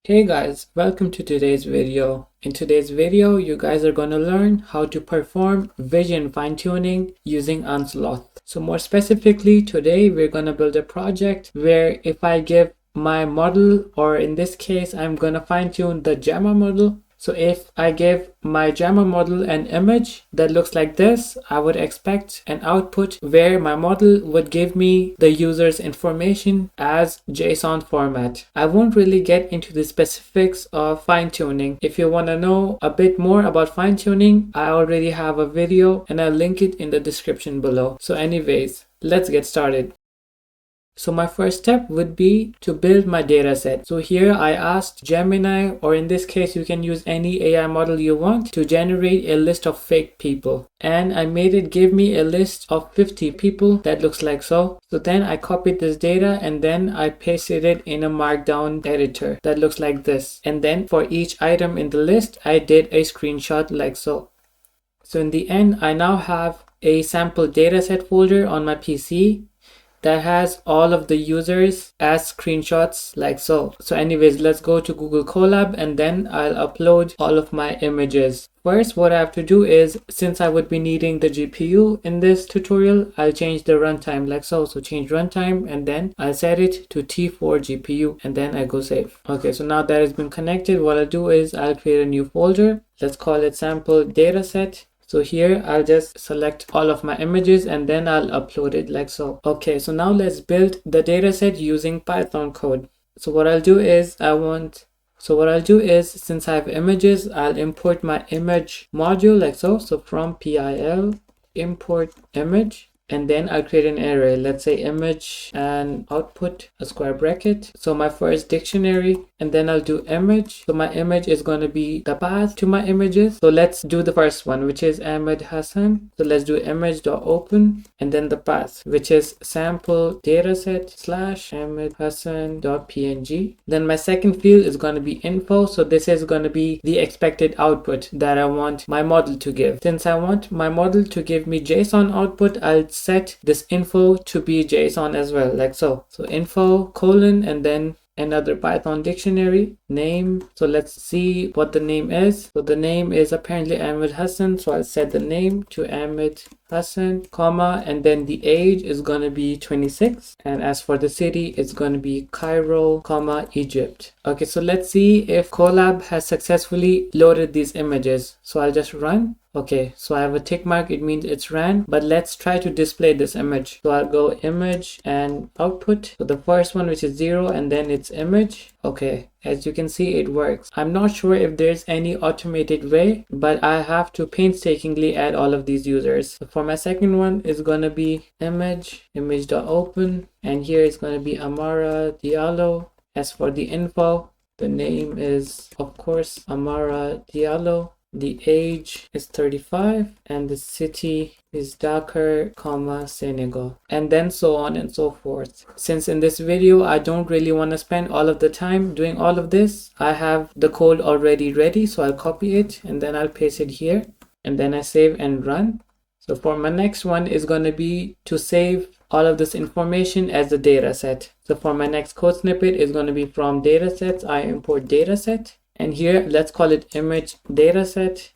Hey guys, welcome to today's video. In today's video, you guys are going to learn how to perform vision fine-tuning using Unsloth. So more specifically, today we're going to build a project where if I give my model, or in this case, I'm going to fine-tune the Gemma model. So if I give my Gemma model an image that looks like this, I would expect an output where my model would give me the user's information as JSON format. I won't really get into the specifics of fine-tuning. If you want to know a bit more about fine-tuning, I already have a video and I'll link it in the description below. So anyways, let's get started. So my first step would be to build my dataset. So here I asked Gemini, or in this case you can use any AI model you want, to generate a list of fake people. And I made it give me a list of 50 people that looks like so. So then I copied this data and then I pasted it in a markdown editor that looks like this. And then for each item in the list, I did a screenshot like so. So in the end, I now have a sample dataset folder on my PC that has all of the users as screenshots like so. So anyways, let's go to Google Colab and then I'll upload all of my images. First, what I have to do is, since I would be needing the GPU in this tutorial, I'll change the runtime like so. So change runtime and then I'll set it to T4 GPU and then I go save. Okay, so now that has been connected, what I'll do is I'll create a new folder. Let's call it sample dataset. So here I'll just select all of my images and then I'll upload it like so. Okay, so now let's build the dataset using Python code. So what I'll do is since I have images, I'll import my image module like so. So from PIL import image. And then I'll create an array, let's say image and output, a square bracket. So my first dictionary, and then I'll do image. So my image is going to be the path to my images. So let's do the first one, which is Ahmed Hassan. So let's do image.open and then the path, which is sample dataset / Ahmed Hassan.png. Then my second field is going to be info. So this is going to be the expected output that I want my model to give. Since I want my model to give me JSON output, I'll set this info to be JSON as well, like so. So info : and then another Python dictionary name. So let's see what the name is. So the name is apparently Ahmed Hassan. So I'll set the name to Ahmed Hassan, comma, and then the age is going to be 26. And as for the city, it's going to be Cairo, comma, Egypt. Okay, so let's see if Colab has successfully loaded these images. So I'll just run. Okay, so I have a tick mark, it means it's ran, but let's try to display this image. So I'll go image and output. So the first one, which is 0, and then it's image. Okay, as you can see, it works. I'm not sure if there's any automated way, but I have to painstakingly add all of these users. So for my second one, it's gonna be image.open, and here it's gonna be Amara Diallo. As for the info, the name is, of course, Amara Diallo. The age is 35 and the city is Dakar, comma, Senegal, and then so on and so forth. Since in this video I don't really want to spend all of the time doing all of this, I have the code already ready, so I'll copy it and then I'll paste it here and then I save and run. So for my next one is going to be to save all of this information as a data set. So for my next code snippet is going to be from datasets, I import dataset. And here, let's call it image dataset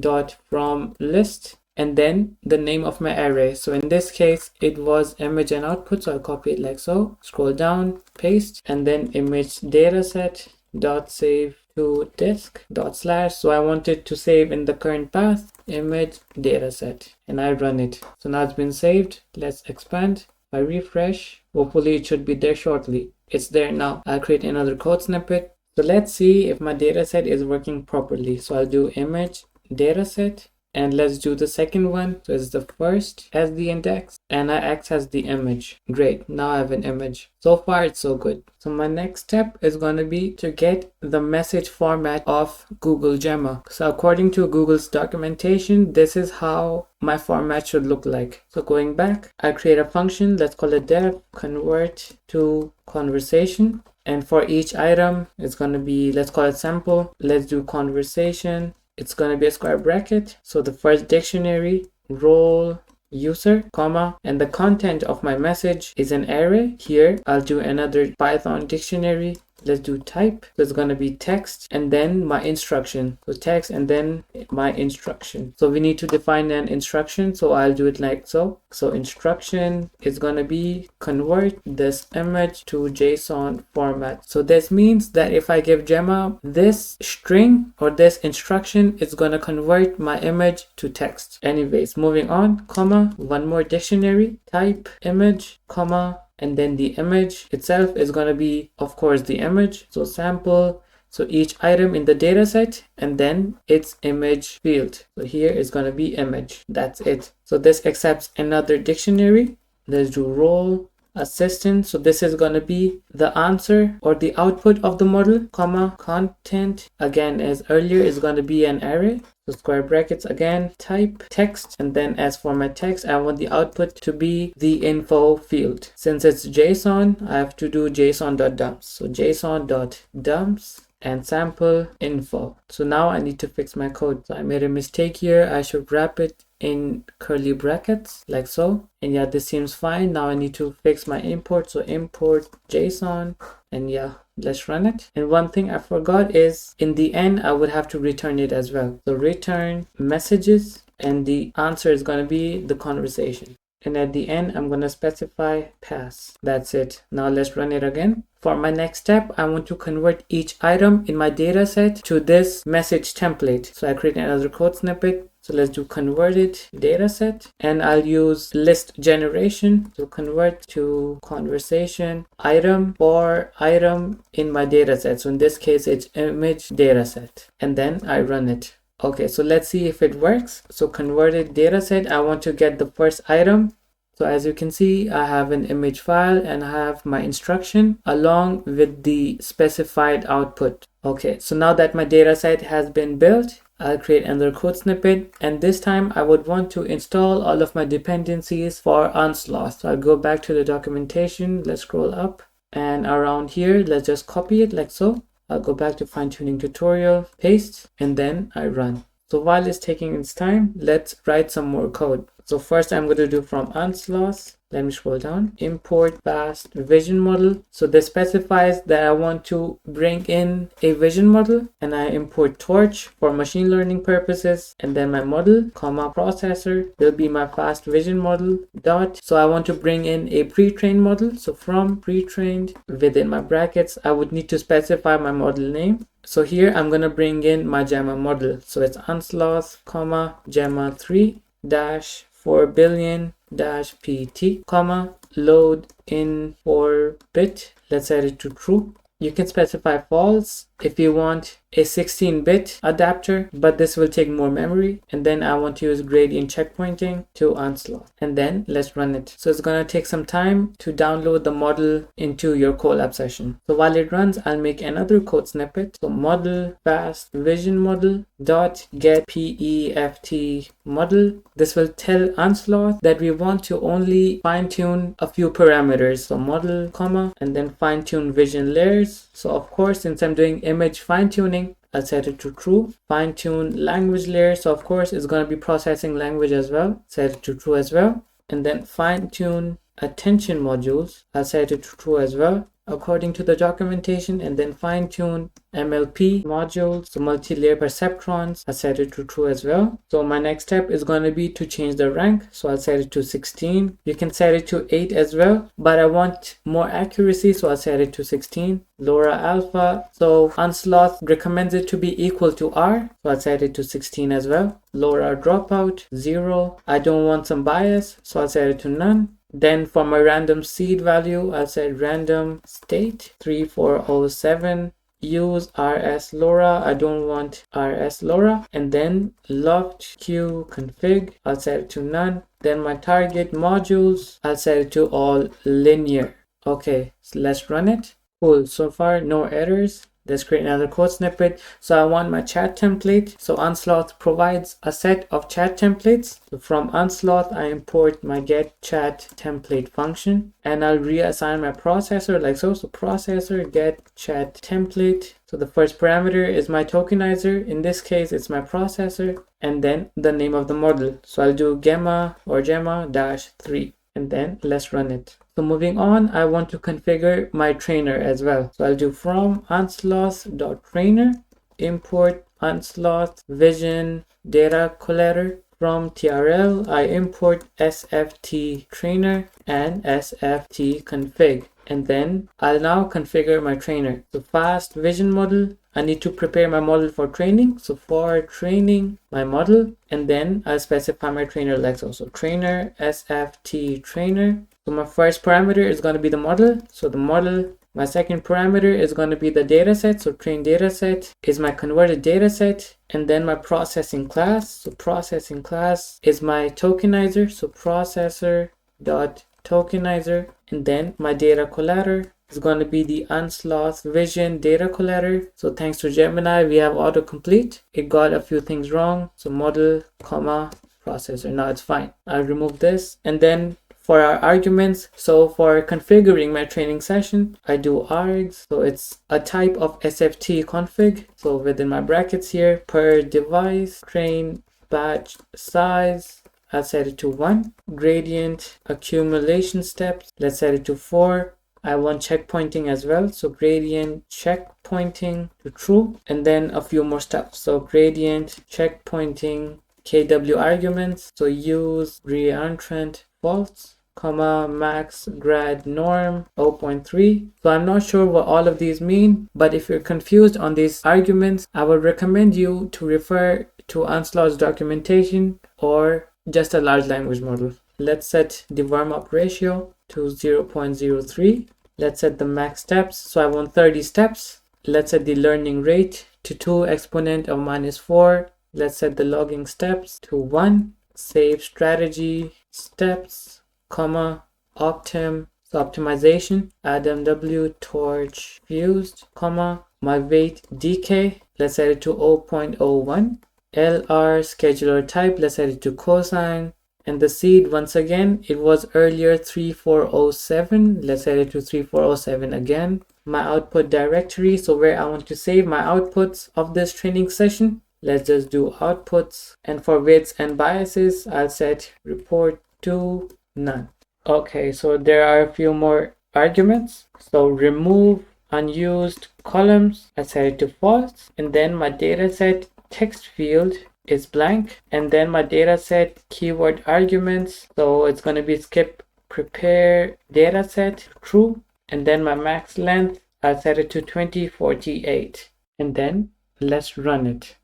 dot from list, and then the name of my array. So in this case, it was image and output. So I'll copy it like so, scroll down, paste, and then image dataset dot save to disk dot slash. So I wanted to save in the current path, image dataset, and I run it. So now it's been saved. Let's expand. If I refresh, hopefully it should be there shortly. It's there now. I'll create another code snippet. So let's see if my dataset is working properly. So I'll do image dataset and let's do the second one. So it's the first as the index and I X as the image. Great, now I have an image. So far it's so good. So my next step is going to be to get the message format of Google Gemma. So according to Google's documentation, this is how my format should look like. So going back, I create a function, let's call it def convert to conversation. And for each item, it's going to be, let's call it sample. Let's do conversation. It's going to be a square bracket. So the first dictionary, role, user, comma, and the content of my message is an array. Here, I'll do another Python dictionary, let's do type. So it's going to be text and then my instruction. So text and then my instruction. So we need to define an instruction. So I'll do it like so. So instruction is going to be convert this image to JSON format. So this means that if I give Gemma this string or this instruction, it's going to convert my image to text. Anyways, moving on, comma, one more dictionary, type image, comma, and then the image itself is going to be, of course, the image. So sample, so each item in the data set and then its image field. So here is going to be image. That's it. So this accepts another dictionary. Let's do role assistant. So this is going to be the answer or the output of the model, comma, content again as earlier is going to be an array. So square brackets again, type text, and then as for my text, I want the output to be the info field. Since it's JSON, I have to do JSON.dumps. So JSON.dumps and sample info. So now I need to fix my code. So I made a mistake here. I should wrap it in curly brackets like so. And yeah, this seems fine. Now I need to fix my import. So import JSON, and yeah, let's run it. And one thing I forgot is in the end, I would have to return it as well. So return messages, and the answer is going to be the conversation. And at the end, I'm going to specify pass. That's it. Now let's run it again. For my next step, I want to convert each item in my data set to this message template. So I create another code snippet. So let's do converted data set, and I'll use list generation to convert to conversation item for item in my data set. So in this case, it's image data set, and then I run it. Okay, so let's see if it works. So converted data set, I want to get the first item. So as you can see, I have an image file and I have my instruction along with the specified output. Okay, so now that my data set has been built, I'll create another code snippet, and this time I would want to install all of my dependencies for Unsloth. So I'll go back to the documentation, let's scroll up, and around here, let's just copy it like so. I'll go back to fine-tuning tutorial, paste, and then I run. So while it's taking its time, let's write some more code. So first I'm going to do from Unsloth. Let me scroll down. Import fast vision model. So this specifies that I want to bring in a vision model, and I import torch for machine learning purposes, and then my model, comma, processor will be my fast vision model dot. So I want to bring in a pre-trained model. So from pre-trained within my brackets, I would need to specify my model name. So here I'm going to bring in my Gemma model. So it's Unsloth, comma, Gemma 3 dash 4 billion dash pt, comma, load in 4-bit. Let's set it to true. You can specify false if you want a 16-bit adapter, but this will take more memory. And then I want to use gradient checkpointing to Unsloth, and then let's run it. So it's going to take some time to download the model into your Colab session. So while it runs, I'll make another code snippet. So model fast vision model dot get PEFT model. This will tell Unsloth that we want to only fine tune a few parameters. So model, comma, and then fine tune vision layers. So of course, since I'm doing image fine tuning, I'll set it to true. Fine tune language layer. So of course it's going to be processing language as well. Set it to true as well. And then fine tune attention modules. I'll set it to true as well according to the documentation. And then fine tune MLP modules, so multi-layer perceptrons, I set it to true as well. So my next step is going to be to change the rank. So I'll set it to 16. You can set it to 8 as well, but I want more accuracy, so I'll set it to 16. LoRA alpha, so Unsloth recommends it to be equal to R, so I'll set it to 16 as well. LoRA dropout 0. I don't want some bias, so I'll set it to none. Then for my random seed value, I'll set random state 3407. Use RS LoRA. I don't want RS LoRA. And then locked queue config, I'll set it to none. Then my target modules, I'll set it to all linear. Okay, so let's run it. Cool, so far no errors. Let's create another code snippet. So I want my chat template. So Unsloth provides a set of chat templates. So from Unsloth, I import my get chat template function, and I'll reassign my processor like so. So processor get chat template. So the first parameter is my tokenizer. In this case, it's my processor, and then the name of the model. So I'll do Gemma or Gemma -3. And then let's run it. So moving on, I want to configure my trainer as well. So I'll do from unsloth.trainer, import unsloth vision data collector. From TRL, I import sft trainer and sft config. And then I'll now configure my trainer. So fast vision model, I need to prepare my model for training. So for training my model, and then I'll specify my trainer lexo. So trainer sft trainer. So my first parameter is going to be the model. So the model, my second parameter is going to be the dataset. So train dataset is my converted dataset. And then my processing class. So processing class is my tokenizer. So processor dot tokenizer. And then my data collector is going to be the Unsloth vision data collector. So thanks to Gemini, we have autocomplete. It got a few things wrong. So model, comma, processor. Now it's fine. I'll remove this. And then for our arguments, so for configuring my training session, I do args. So it's a type of sft config. So within my brackets here, per device, train batch size, I'll set it to 1. Gradient accumulation steps, let's set it to 4. I want checkpointing as well. So gradient checkpointing to true. And then a few more steps. So gradient checkpointing kw arguments. So use reentrant false, comma max grad norm 0.3. So I'm not sure what all of these mean, but if you're confused on these arguments, I would recommend you to refer to Unsloth's documentation or just a large language model. Let's set the warm-up ratio to 0.03. Let's set the max steps. So I want 30 steps. Let's set the learning rate to 2 exponent of -4. Let's set the logging steps to 1. Save strategy steps, comma, optim, so optimization, AdamW, torch, fused, comma, my weight decay, let's set it to 0.01. LR scheduler type, let's set it to cosine. And the seed, once again, it was earlier 3407. Let's set it to 3407 again. My output directory, so where I want to save my outputs of this training session. Let's just do outputs. And for weights and biases, I'll set report to none. Okay, so there are a few more arguments. So remove unused columns, I set it to false. And then my dataset text field is blank. And then my dataset keyword arguments, so it's going to be skip prepare dataset true. And then my max length, I set it to 2048. And then let's run it.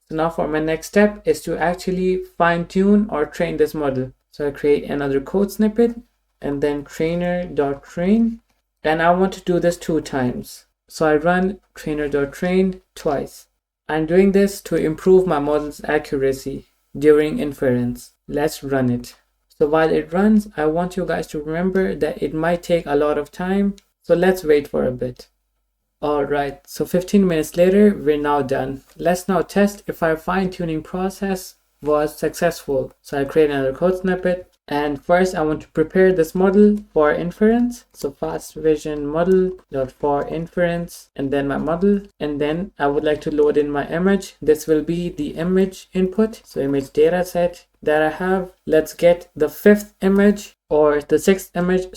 So now for my next step is to actually fine tune or train this model. So I create another code snippet and then trainer.train. And I want to do this 2 times. So I run trainer.train twice. I'm doing this to improve my model's accuracy during inference. Let's run it. So while it runs, I want you guys to remember that it might take a lot of time. So let's wait for a bit. Alright, so 15 minutes later, we're now done. Let's now test if our fine-tuning process was successful. So I create another code snippet. And first I want to prepare this model for inference. So fast vision model dot for inference and then my model. And then I would like to load in my image. This will be the image input. So image dataset that I have. Let's get the 5th image or the 6th image,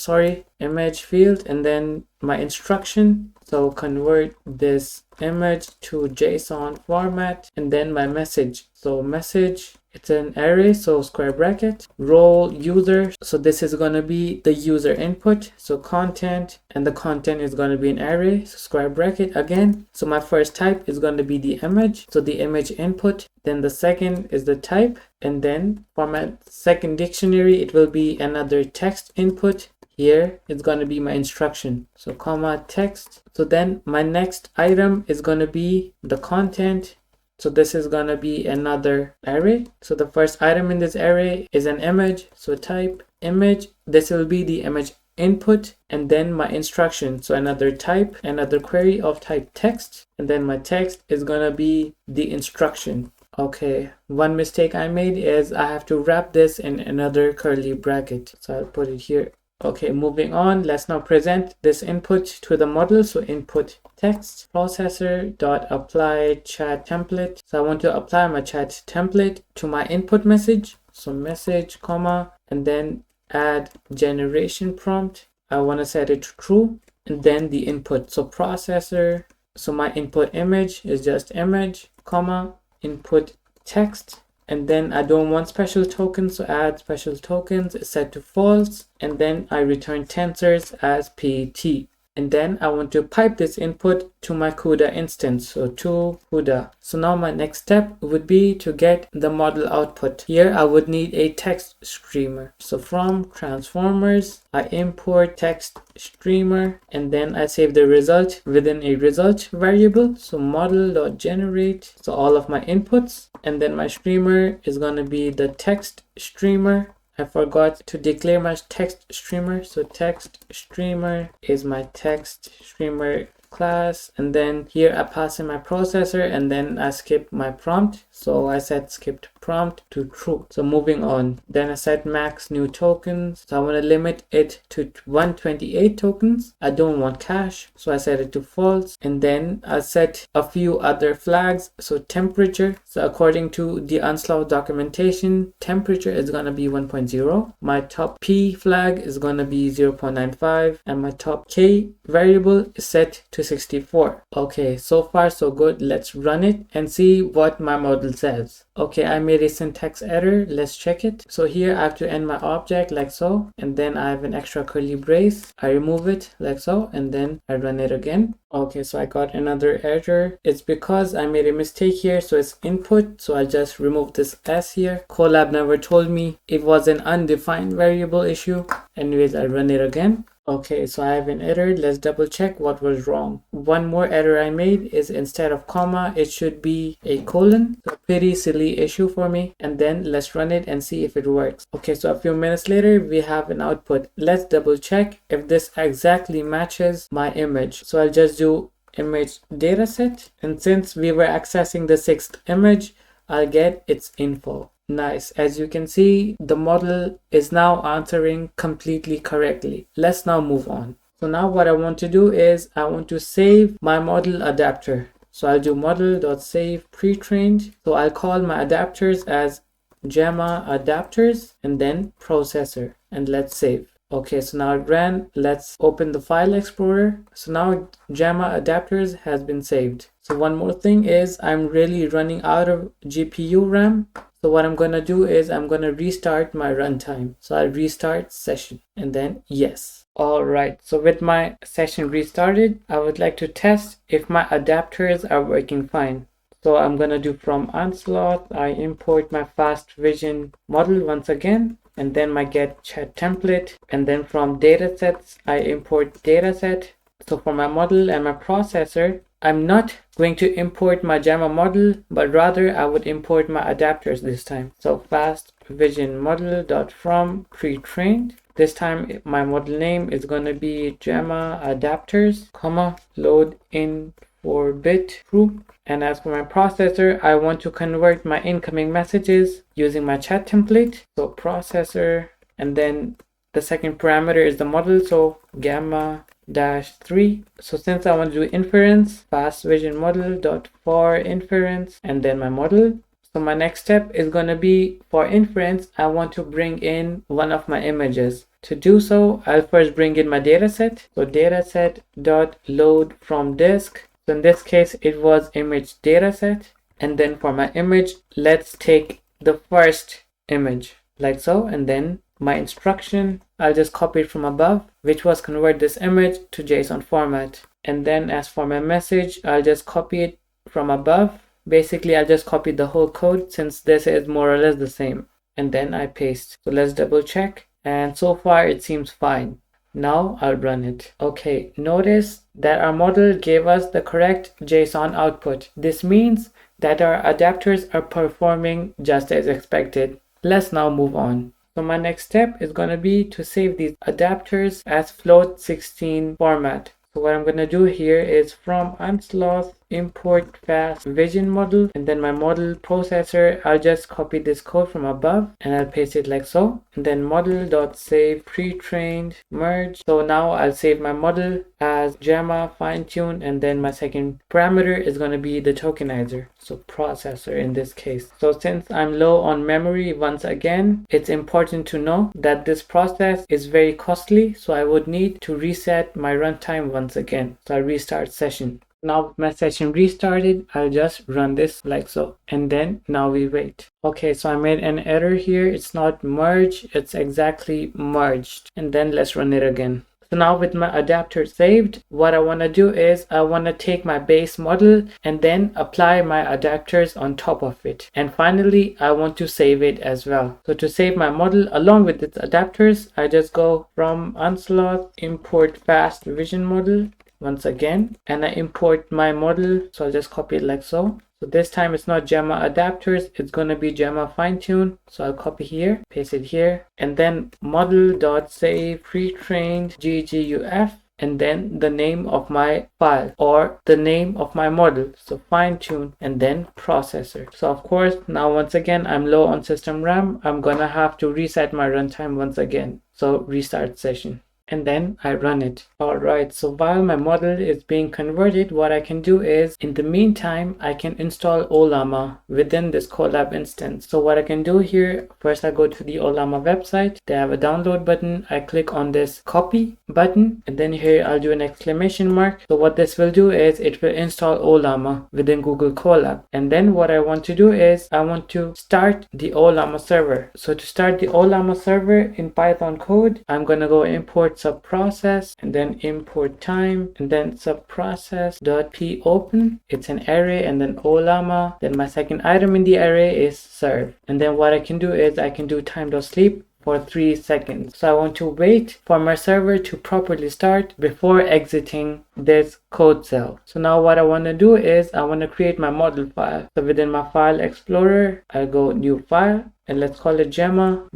image field, and then my instruction. So convert this image to JSON format and then my message. So message, it's an array, so square bracket, role user. So this is going to be the user input. So content, and the content is going to be an array, so square bracket again. So my first type is going to be the image. So the image input, then the second is the type. And then for my second dictionary, it will be another text input. Here it's going to be my instruction, so comma text. So then my next item is going to be the content. So this is going to be another array. So the first item in this array is an image, so type image. This will be the image input, and then my instruction, so another type, another query of type text, and then my text is going to be the instruction. Okay, one mistake I made is I have to wrap this in another curly bracket, so I'll put it here. Okay, moving on, let's now present this input to the model. So input text processor dot apply chat template. So I want to apply my chat template to my input message. So message, comma, and then add generation prompt. I want to set it to true, and then the input. So processor, so my input image is just image, comma, input text. And then I don't want special tokens, so add special tokens is set to false, and then I return tensors as PT. And then I want to pipe this input to my CUDA instance, so to CUDA. So now my next step would be to get the model output. Here I would need a text streamer. So from transformers, I import text streamer, and then I save the result within a result variable. So model.generate, so all of my inputs, and then my streamer is going to be the text streamer. I forgot to declare my text streamer, so text streamer is my text streamer class, and then here I pass in my processor, and then I skip my prompt, so I set skipped prompt to true. So moving on, then I set max new tokens, so I want to limit it to 128 tokens. I don't want cache, so I set it to false, and then I set a few other flags. So temperature, so according to the Unsloth documentation, temperature is going to be 1.0, my top P flag is going to be 0.95, and my top K variable is set to 64. Okay, so far so good. Let's run it and see what my model says. Okay, I made a syntax error. Let's check it. So here I have to end my object like so, and then I have an extra curly brace. I remove it like so, and then I run it again. Okay, so I got another error. It's because I made a mistake here, so it's input, so I just remove this S here. Colab never told me it was an undefined variable issue. Anyways, I run it again. Okay, so I have an error. Let's double check what was wrong. One more error I made is instead of comma, it should be a colon. So pretty silly issue for me. And then let's run it and see if it works. Okay, so a few minutes later, we have an output. Let's double check if this exactly matches my image. So I'll just do image dataset. And since we were accessing the 6th image, I'll get its info. Nice. As you can see, the model is now answering completely correctly. Let's now move on. So now what I want to do is I want to save my model adapter. So I'll do model.save pre-trained. So I'll call my adapters as Gemma adapters and then processor, and let's save. Okay, so now it ran. Let's open the file explorer. So now Gemma adapters has been saved. So one more thing is I'm really running out of GPU RAM. So what I'm going to do is I'm going to restart my runtime. So I'll restart session and then yes. All right. So with my session restarted, I would like to test if my adapters are working fine. So I'm going to do from Unsloth. I import my fast vision model once again, and then my get chat template. And then from datasets, I import dataset. So for my model and my processor, I'm not going to import my Gemma model, but rather I would import my adapters this time. So fast vision model.from pre-trained. This time my model name is going to be Gemma adapters, comma, load in 4-bit true. And as for my processor, I want to convert my incoming messages using my chat template. So processor, and then the second parameter is the model, so Gamma -3. So since I want to do inference, fast vision model.for inference, and then my model. So my next step is going to be for inference, I want to bring in one of my images. To do so, I'll first bring in my dataset. So dataset.load from disk. So in this case, it was image dataset. And then for my image, let's take the first image like so, and then my instruction, I'll just copy it from above, which was convert this image to JSON format. And then as for my message, I'll just copy it from above. Basically, I'll just copy the whole code since this is more or less the same. And then I paste. So let's double check. And so far it seems fine. Now I'll run it. Okay, notice that our model gave us the correct JSON output. This means that our adapters are performing just as expected. Let's now move on. So my next step is going to be to save these adapters as float16 format. So what I'm going to do here is from Unsloth, import fast vision model, and then my model processor, I'll just copy this code from above and I'll paste it like so, and then model.save pre-trained merge. So now I'll save my model as Gemma fine-tune, and then my second parameter is going to be the tokenizer, so processor in this case. So since I'm low on memory, once again, it's important to know that this process is very costly, so I would need to reset my runtime once again. So I'll restart session. Now with my session restarted, I'll just run this like so, and then now we wait. Okay, so I made an error here. It's not merged, it's exactly merged. And then let's run it again. So now with my adapter saved, what I want to do is I want to take my base model and then apply my adapters on top of it. And finally, I want to save it as well. So to save my model along with its adapters, I just go from Unsloth, import fast vision model once again, and I import my model. So I'll just copy it like so. So this time it's not Gemma adapters, it's going to be Gemma fine-tune. So I'll copy here, paste it here, and then model.save pre-trained GGUF, and then the name of my file or the name of my model, so fine-tune, and then processor. So of course, now once again, I'm low on system RAM. I'm gonna have to reset my runtime once again. So restart session. And then I run it. Alright, so while my model is being converted, what I can do is, in the meantime, I can install Ollama within this Colab instance. So what I can do here, first I go to the Ollama website. They have a download button. I click on this copy button, and then here I'll do an exclamation mark. So what this will do is it will install Ollama within Google Colab. And then what I want to do is I want to start the Ollama server. So to start the Ollama server in Python code, I'm going to go import subprocess, and then import time, and then subprocess.popen. It's an array, and then Ollama. Then my second item in the array is serve. And then what I can do is I can do time.sleep for 3 seconds. So I want to wait for my server to properly start before exiting this code cell. So now what I want to do is I want to create my model file. So within my file explorer, I'll go new file, and let's call it Gemma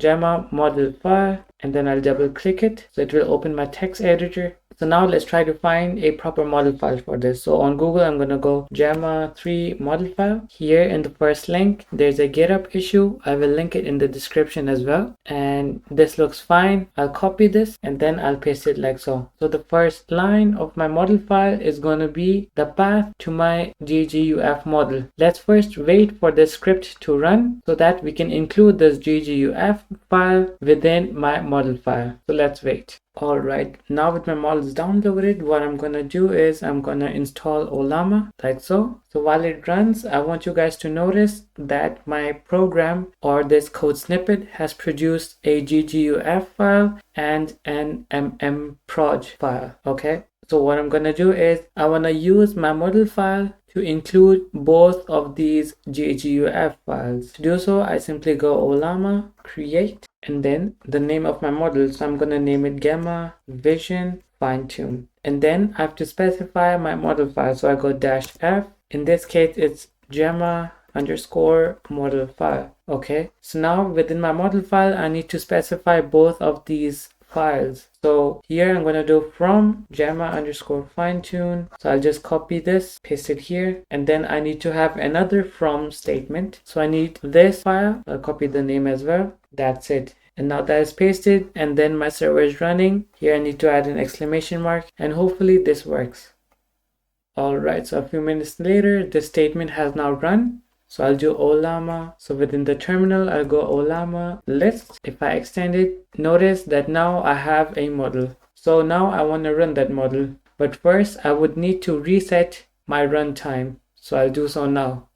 model file, and then I'll double click it. So it will open my text editor. So now let's try to find a proper model file for this. So on Google, I'm going to go Gemma 3 model file. Here in the first link, there's a GitHub issue. I will link it in the description as well. And this looks fine. I'll copy this and then I'll paste it like so. So the first line of my model file is going to be the path to my GGUF model. Let's first wait for the script to run so that we can include this GGUF file within my model file. So let's wait. Alright, now with my models downloaded, what I'm gonna do is I'm gonna install Ollama like so. So while it runs, I want you guys to notice that my program or this code snippet has produced a GGUF file and an mmproj file. Okay, so what I'm gonna do is I wanna use my model file to include both of these GGUF files. To do so, I simply go Ollama, create, and then the name of my model. So I'm going to name it Gemma Vision Fine-Tune. And then I have to specify my model file. So I go -f. In this case, it's Gemma _ model file. Okay, so now within my model file, I need to specify both of these files. So here I'm going to do from Gemma _ fine-tune. So I'll just copy this, paste it here, and then I need to have another from statement. So I need this file. I'll copy the name as well. That's it. And now that is pasted, and then my server is running. Here I need to add an exclamation mark, and hopefully this works. Alright, so a few minutes later, this statement has now run. So I'll do Ollama. So within the terminal, I'll go Ollama list. If I extend it, notice that now I have a model. So now I want to run that model. But first, I would need to reset my runtime. So I'll do so now.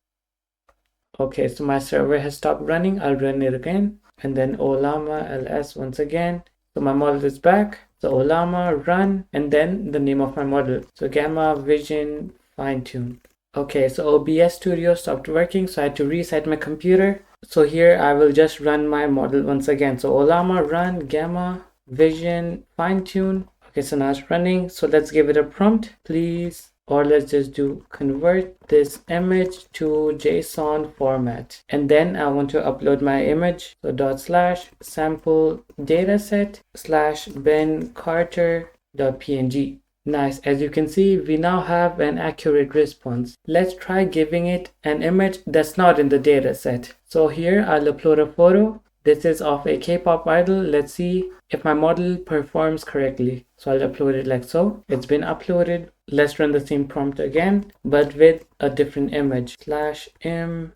Okay, so my server has stopped running. I'll run it again. And then Ollama ls once again. So my model is back. So Ollama run, and then the name of my model. So Gemma Vision Fine-Tune. Okay, so OBS Studio stopped working, so I had to reset my computer. So here I will just run my model once again. So Ollama run Gemma Vision Fine-Tune. Okay, so now it's running. So let's give it a prompt, please. Or let's just do convert this image to JSON format. And then I want to upload my image. So /sample dataset /ben carter.png. Nice. As you can see, we now have an accurate response. Let's try giving it an image that's not in the dataset. So here I'll upload a photo. This is of a K-pop idol. Let's see if my model performs correctly. So I'll upload it like so. It's been uploaded. Let's run the same prompt again, but with a different image. /im_nyon.png.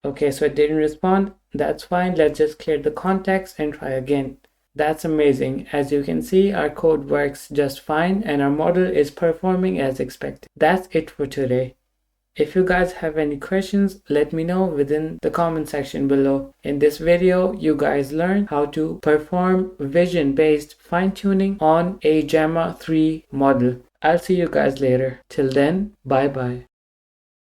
Okay, so it didn't respond. That's fine. Let's just clear the context and try again. That's amazing. As you can see, our code works just fine and our model is performing as expected. That's it for today. If you guys have any questions, let me know within the comment section below. In this video, you guys learned how to perform vision-based fine-tuning on a Gemma 3 model. I'll see you guys later. Till then, bye bye.